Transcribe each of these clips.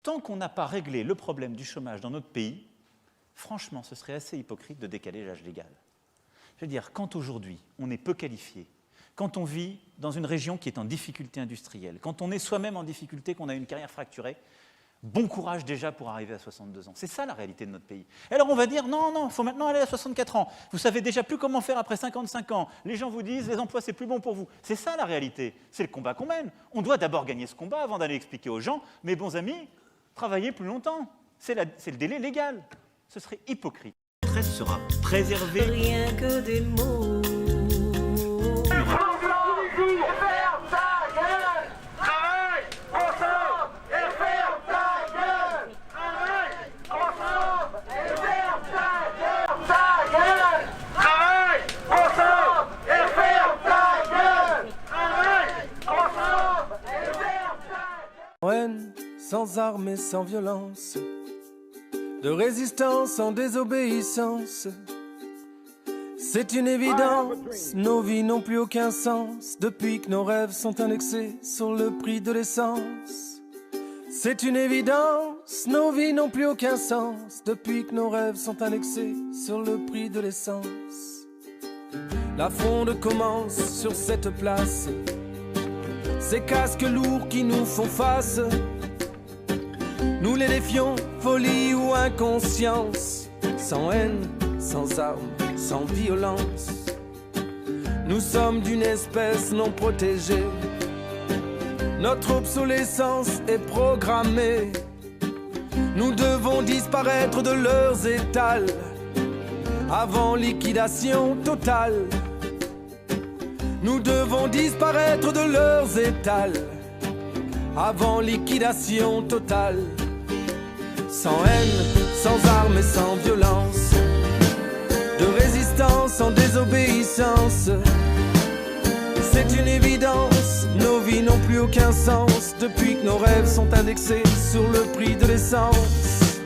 Tant qu'on n'a pas réglé le problème du chômage dans notre pays, franchement, ce serait assez hypocrite de décaler l'âge légal. Je veux dire, quand aujourd'hui on est peu qualifié, quand on vit dans une région qui est en difficulté industrielle, quand on est soi-même en difficulté, qu'on a une carrière fracturée, bon courage déjà pour arriver à 62 ans. C'est ça la réalité de notre pays. Et alors on va dire, non, il faut maintenant aller à 64 ans. Vous savez déjà plus comment faire après 55 ans. Les gens vous disent, les emplois, c'est plus bon pour vous. C'est ça la réalité. C'est le combat qu'on mène. On doit d'abord gagner ce combat avant d'aller expliquer aux gens, mes bons amis, travaillez plus longtemps. C'est le délai légal. Ce serait hypocrite. La retraite sera préservée. Rien que des mots. Sans armes et sans violence, de résistance en désobéissance. C'est une évidence, nos vies n'ont plus aucun sens depuis que nos rêves sont indexés sur le prix de l'essence. C'est une évidence, nos vies n'ont plus aucun sens depuis que nos rêves sont indexés sur le prix de l'essence. La fronde commence sur cette place, ces casques lourds qui nous font face. Nous les défions, folie ou inconscience, sans haine, sans armes, sans violence. Nous sommes d'une espèce non protégée. Notre obsolescence est programmée. Nous devons disparaître de leurs étals avant liquidation totale. Nous devons disparaître de leurs étals avant liquidation totale. Sans haine, sans armes et sans violence, de résistance en désobéissance. C'est une évidence, nos vies n'ont plus aucun sens depuis que nos rêves sont indexés sur le prix de l'essence.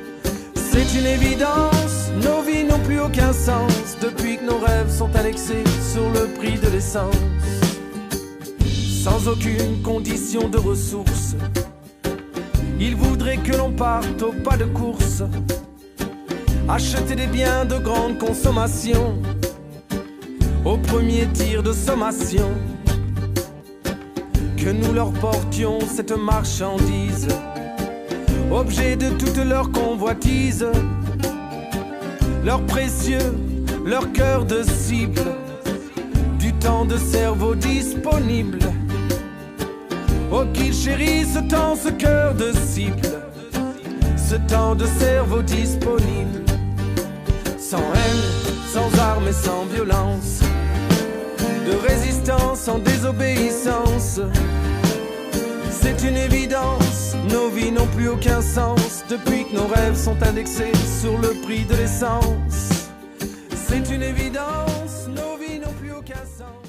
C'est une évidence, nos vies n'ont plus aucun sens depuis que nos rêves sont indexés sur le prix de l'essence. Sans aucune condition de ressources, ils voudraient que l'on parte au pas de course, acheter des biens de grande consommation au premier tir de sommation. Que nous leur portions cette marchandise, objet de toute leur convoitise, leur précieux, leur cœur de cible, du temps de cerveau disponible. Oh qu'ils chérissent ce temps, ce cœur de cible, ce temps de cerveau disponible. Sans haine, sans armes et sans violence, de résistance en désobéissance. C'est une évidence, nos vies n'ont plus aucun sens depuis que nos rêves sont indexés sur le prix de l'essence. C'est une évidence, nos vies n'ont plus aucun sens.